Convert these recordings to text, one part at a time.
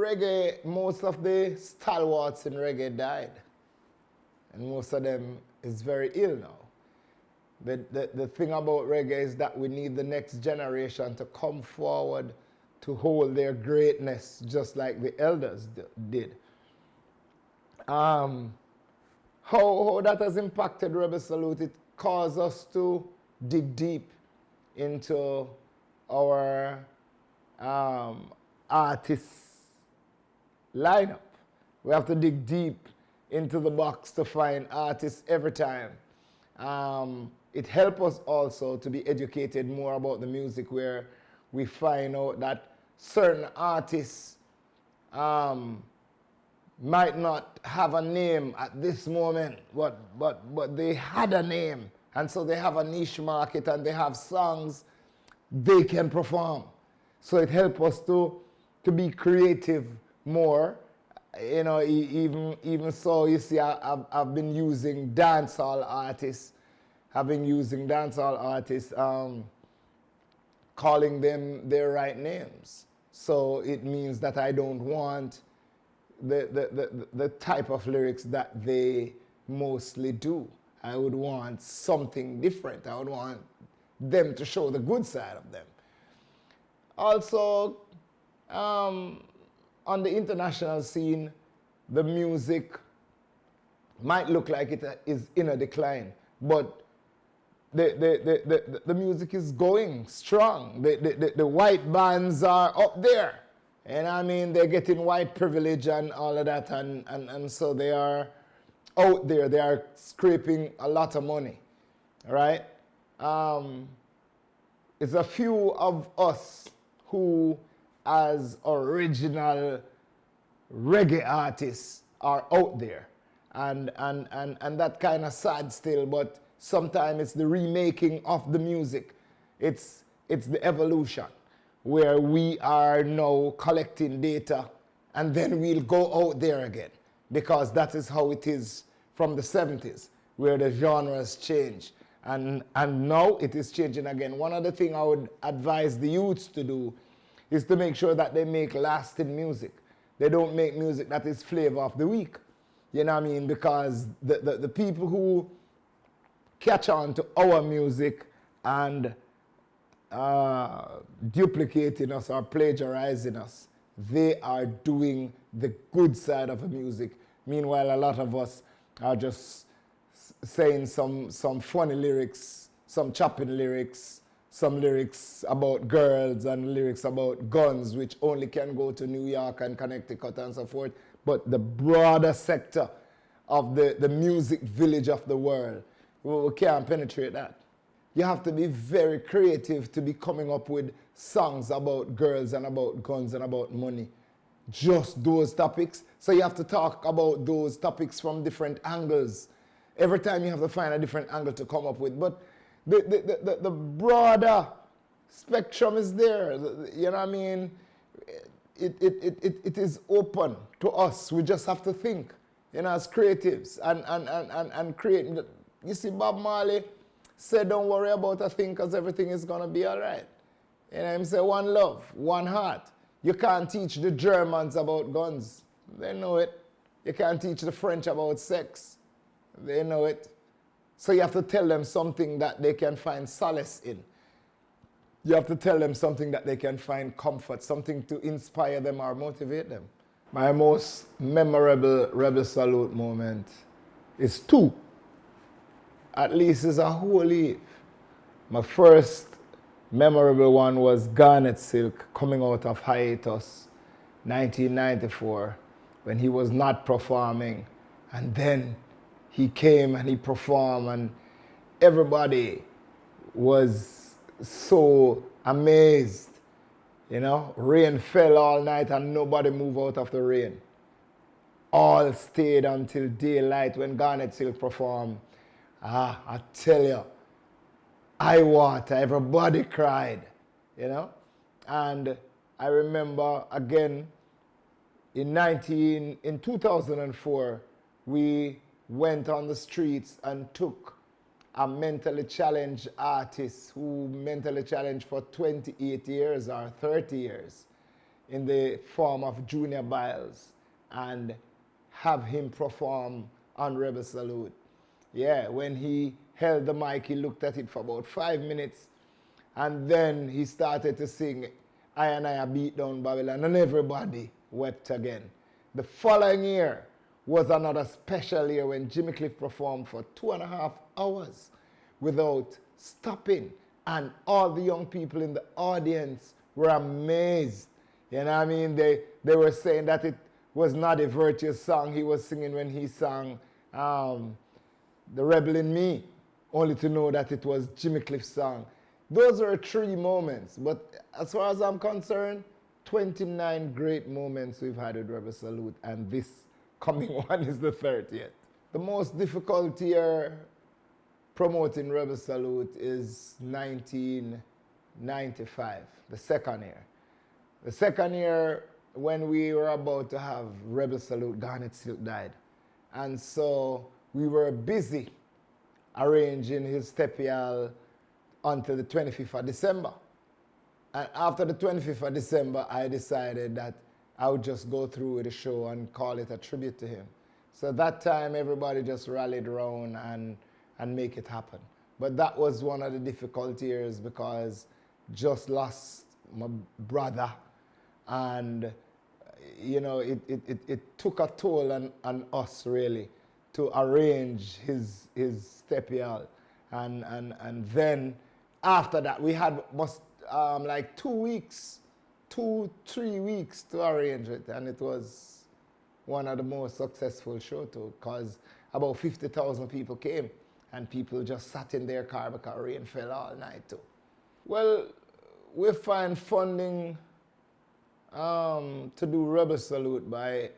reggae, most of the stalwarts in reggae died. And most of them is very ill now. The thing about reggae is that we need the next generation to come forward to hold their greatness just like the elders did. How that has impacted Rebel Salute, it caused us to dig deep into our artists lineup. We have to dig deep into the box to find artists every time. It helps us also to be educated more about the music, where we find out that certain artists might not have a name at this moment, but they had a name. And so they have a niche market and they have songs they can perform. So it helps us to be creative more. You know, even so, you see, I've been using dancehall artists. I've been using dancehall artists, calling them their right names. So it means that I don't want the type of lyrics that they mostly do. I would want something different. I would want them to show the good side of them. Also, on the international scene, the music might look like it is in a decline, but the music is going strong. The white bands are up there. And I mean, they're getting white privilege and all of that. And so they are out there. They are scraping a lot of money. Right? It's a few of us who, as original reggae artists, are out there. And that kind of sad still, but sometimes it's the remaking of the music. It's the evolution, where we are now collecting data and then we'll go out there again, because that is how it is from the 70s, where the genres change. And now it is changing again. One of the things I would advise the youths to do is to make sure that they make lasting music. They don't make music that is flavor of the week. You know what I mean? Because the people who catch on to our music and duplicating us or plagiarizing us, they are doing the good side of the music. Meanwhile, a lot of us are just saying some funny lyrics, some chopping lyrics, some lyrics about girls and lyrics about guns, which only can go to New York and Connecticut and so forth. But the broader sector of the music village of the world, we can't penetrate that. You have to be very creative to be coming up with songs about girls and about guns and about money. Just those topics. So you have to talk about those topics from different angles. Every time you have to find a different angle to come up with. But the broader spectrum is there. You know what I mean? It is open to us. We just have to think, you know, as creatives and create. You see, Bob Marley said, don't worry about a thing because everything is going to be all right. You know, him say, one love, one heart. You can't teach the Germans about guns. They know it. You can't teach the French about sex. They know it. So you have to tell them something that they can find solace in. You have to tell them something that they can find comfort, something to inspire them or motivate them. My most memorable Rebel Salute moment is two. At least is a whole heap. My first memorable one was Garnett Silk coming out of hiatus, 1994, when he was not performing. And then he came and he performed and everybody was so amazed. You know, rain fell all night and nobody moved out of the rain. All stayed until daylight when Garnett Silk performed. I tell you, eye water, everybody cried, you know. And I remember again, in 2004, we went on the streets and took a mentally challenged artist who mentally challenged for 28 years or 30 years in the form of Junior Biles and have him perform on Rebel Salute. Yeah, when he held the mic, he looked at it for about 5 minutes, and then he started to sing I and I Beat Down Babylon, and everybody wept again. The following year was another special year when Jimmy Cliff performed for 2.5 hours without stopping, and all the young people in the audience were amazed. You know what I mean? They were saying that it was not a virtuous song he was singing when he sang The Rebel in Me, only to know that it was Jimmy Cliff's song. Those are 3 moments, but as far as I'm concerned, 29 great moments we've had with Rebel Salute, and this coming one is the 30th. The most difficult year promoting Rebel Salute is 1995, the second year. The second year, when we were about to have Rebel Salute, Garnett died. And so we were busy arranging his tepial until the 25th of December. And after the 25th of December, I decided that I would just go through with the show and call it a tribute to him. So at that time, everybody just rallied around and make it happen. But that was one of the difficult years because just lost my brother, and you know, it took a toll on us really to arrange his tepial, and then after that we had like 2 weeks, 3 weeks to arrange it, and it was one of the most successful shows too, because about 50,000 people came, and people just sat in their car because rain fell all night too. Well, we find funding to do Rebel Salute by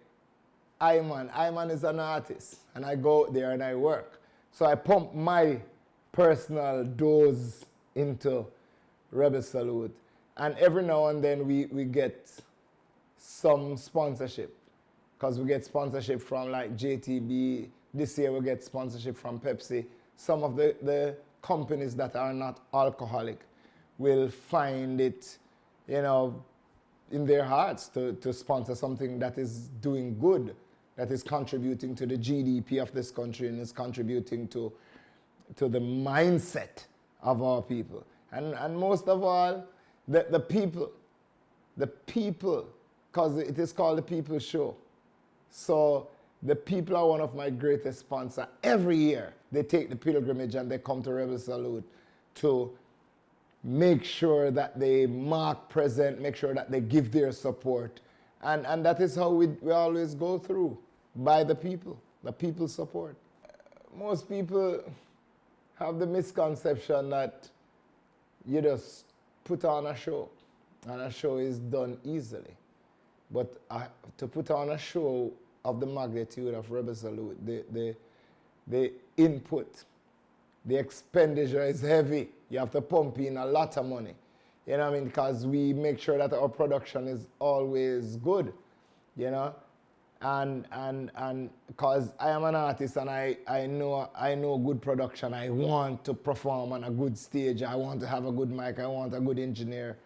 Iman. Iman is an artist, and I go out there and I work. So I pump my personal dose into Rebel Salute, and every now and then we get some sponsorship, because we get sponsorship from like JTB. This year we get sponsorship from Pepsi. Some of the companies that are not alcoholic will find it, you know, in their hearts to sponsor something that is doing good, that is contributing to the GDP of this country and is contributing to the mindset of our people. And most of all, the people, because it is called the People Show. So the people are one of my greatest sponsors. Every year, they take the pilgrimage and they come to Rebel Salute to make sure that they mark present, make sure that they give their support. And that is how we always go through, by the people support. Most people have the misconception that you just put on a show, and a show is done easily. But to put on a show of the magnitude of Rebel Salute, the input, the expenditure is heavy. You have to pump in a lot of money. You know what I mean? Because we make sure that our production is always good, you know? And because I am an artist and I know good production. I want to perform on a good stage. I want to have a good mic. I want a good engineer.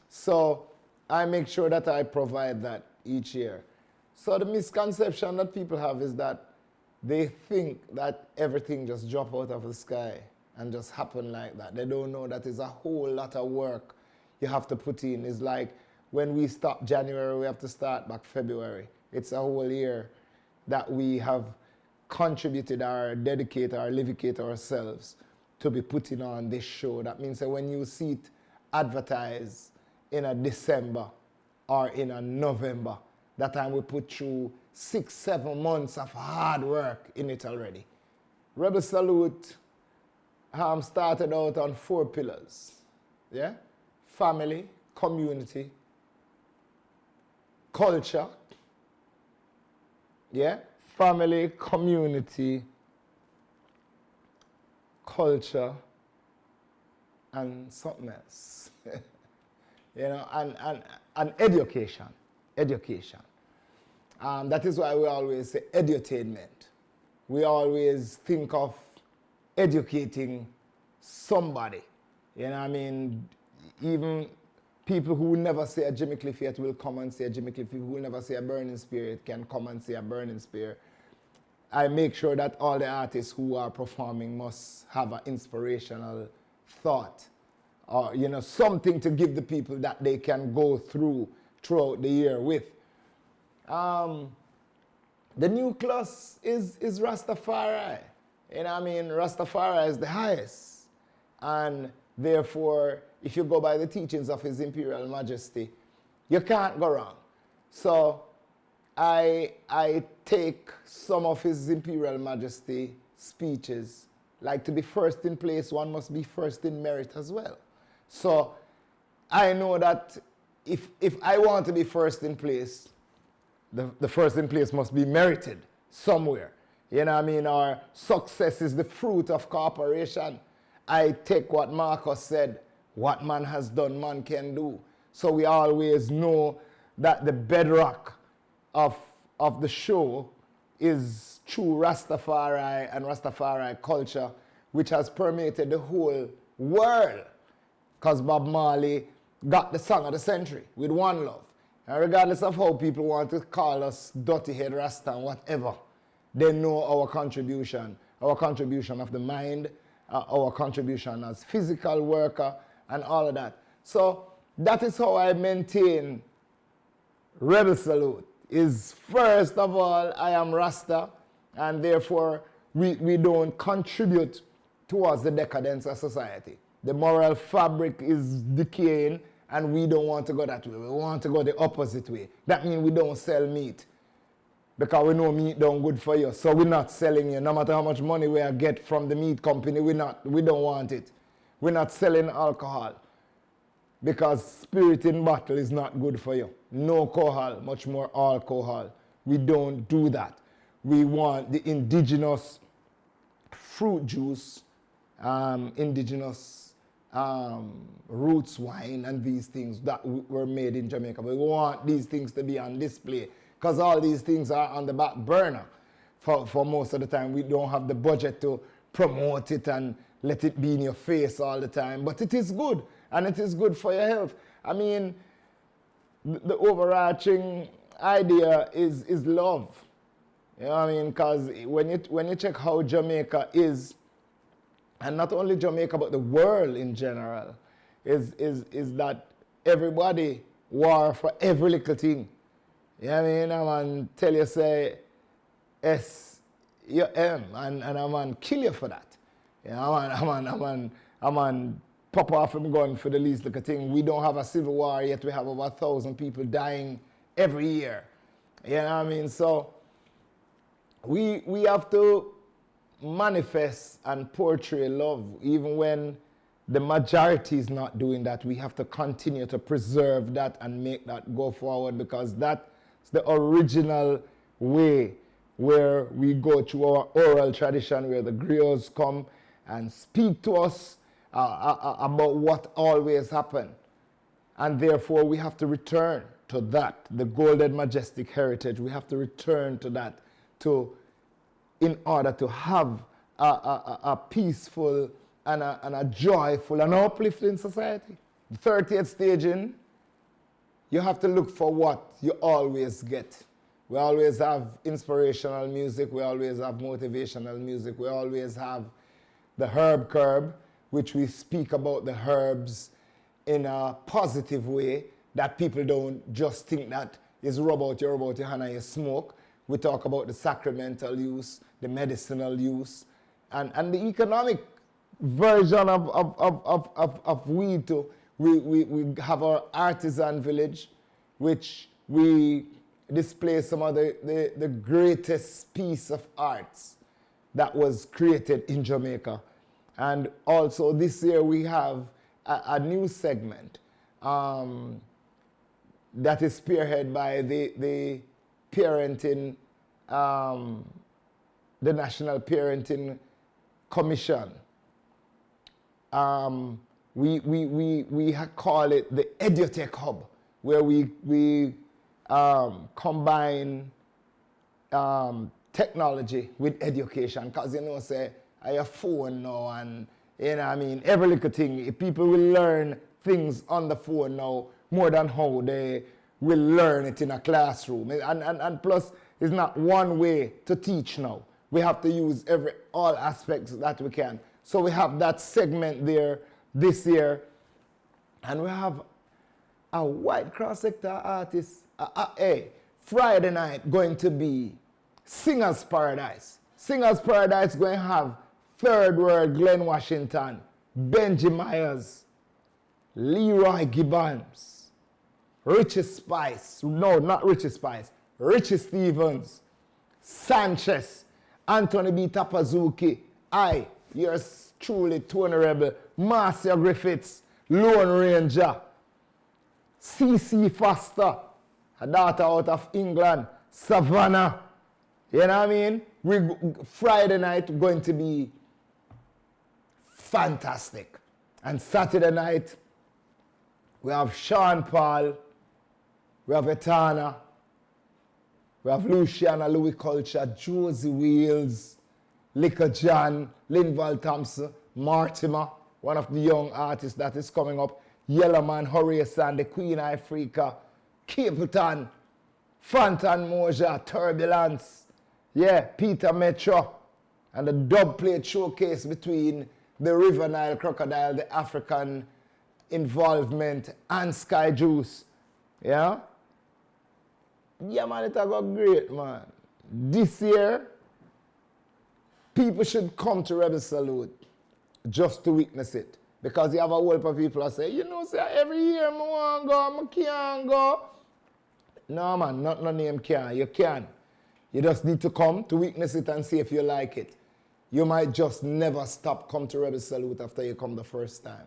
So I make sure that I provide that each year. So the misconception that people have is that they think that everything just drop out of the sky and just happen like that. They don't know that it's a whole lot of work you have to put in. It's like when we stop January, we have to start back February. It's a whole year that we have contributed dedicated, livicate ourselves to be putting on this show. That means that when you see it advertised in a December or in a November, that time we put through 6-7 months of hard work in it already. Rebel Salute started out on 4 pillars. Yeah? Family, community, culture. Yeah? Family, community, culture, and something else. You know, and education. Education. That is why we always say edutainment. We always think of educating somebody. You know what I mean? Even People who never say a Jimmy Cliff yet will come and say a Jimmy Cliff. People who never say a Burning Spirit can come and say a Burning Spirit. I make sure that all the artists who are performing must have an inspirational thought, or something to give the people that they can go throughout the year with. The nucleus is Rastafari. Rastafari is the highest. And therefore, if you go by the teachings of His Imperial Majesty, you can't go wrong. So I take some of His Imperial Majesty speeches, like to be first in place, one must be first in merit as well. So I know that if I want to be first in place, the first in place must be merited somewhere. Our success is the fruit of cooperation. I take what Marcus said, what man has done, man can do. So we always know that the bedrock of the show is true Rastafari and Rastafari culture, which has permeated the whole world. Because Bob Marley got the song of the century with One Love. And regardless of how people want to call us dirty head Rasta and whatever, they know our contribution of the mind, our contribution as physical worker and all of that. So that is how I maintain Rebel Salute. Is first of all, I am Rasta, and therefore we don't contribute towards the decadence of society. The moral fabric is decaying, and we don't want to go that way. We want to go the opposite way. That means we don't sell meat, because we know meat don't good for you. So we're not selling you. No matter how much money we get from the meat company, we don't want it. We're not selling alcohol, because spirit in bottle is not good for you. No alcohol, much more alcohol. We don't do that. We want the indigenous fruit juice, indigenous roots wine and these things that were made in Jamaica. But we want these things to be on display, because all these things are on the back burner. For most of the time, we don't have the budget to promote it and let it be in your face all the time. But it is good, and it is good for your health. The overarching idea is love. Because when you check how Jamaica is, and not only Jamaica but the world in general, is that everybody war for every little thing. I'm tell you say S, you M, and I'm kill you for that. I'm pop off him gun for the least little thing. We don't have a civil war yet. We have over 1,000 people dying every year. So we have to manifest and portray love. Even when the majority is not doing that, we have to continue to preserve that and make that go forward, because that's the original way where we go through our oral tradition, where the griots come and speak to us about what always happened. And therefore we have to return to that, the golden majestic heritage. We have to return to that in order to have a peaceful and a joyful and uplifting society. The 30th stage in, you have to look for what you always get. We always have inspirational music, we always have motivational music, we always have the herb curb, which we speak about the herbs in a positive way, that people don't just think that is rub out your hand and you smoke. We talk about the sacramental use, the medicinal use, and the economic version of weed too. We have our artisan village, which we display some of the greatest piece of arts that was created in Jamaica. And also this year we have a new segment that is spearheaded by the parenting, the National Parenting Commission. We call it the EduTech Hub, where we combine technology with education, because say I have phone now, and every little thing, if people will learn things on the phone now more than how they will learn it in a classroom. And plus, it's not one way to teach now. We have to use all aspects that we can. So we have that segment there this year. And we have a white cross-sector artist. Friday night going to be Singers Paradise. Singers Paradise going to have Third World Glenn Washington, Benji Myers, Leroy Gibbons, Richie Spice. No, not Richie Spice. Richie Stevens, Sanchez, Anthony B. Tapazuki, yours truly, Tony Rebel, Marcia Griffiths, Lone Ranger, C.C. Foster, a daughter out of England, Savannah. You know what I mean? Friday night going to be fantastic. And Saturday night, we have Sean Paul, we have Etana, we have Luciana, Louis Culture, Josie Wheels, Liquor John, Linval Thompson, Mortimer, one of the young artists that is coming up, Yellowman, Horace and the Queen Africa, Capleton, Fantan Moja, Turbulence, Peter Metro, and the dub plate showcase between the River Nile Crocodile, the African involvement, and Sky Juice. Yeah, man, it'll go great, man. This year, people should come to Rebel Salute just to witness it. Because you have a whole heap of people that say, say every year I want to go, I can't go. No, man, not no name can. You can. You just need to come to witness it and see if you like it. You might just never stop come to Rebel Salute after you come the first time.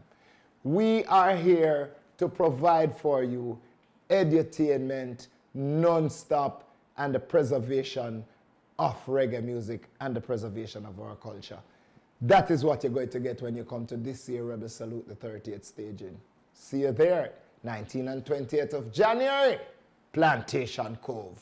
We are here to provide for you edutainment, non-stop, and the preservation of reggae music and the preservation of our culture. That is what you're going to get when you come to this year Rebel Salute, the 30th staging. See you there, 19th and 20th of January, Plantation, Cove.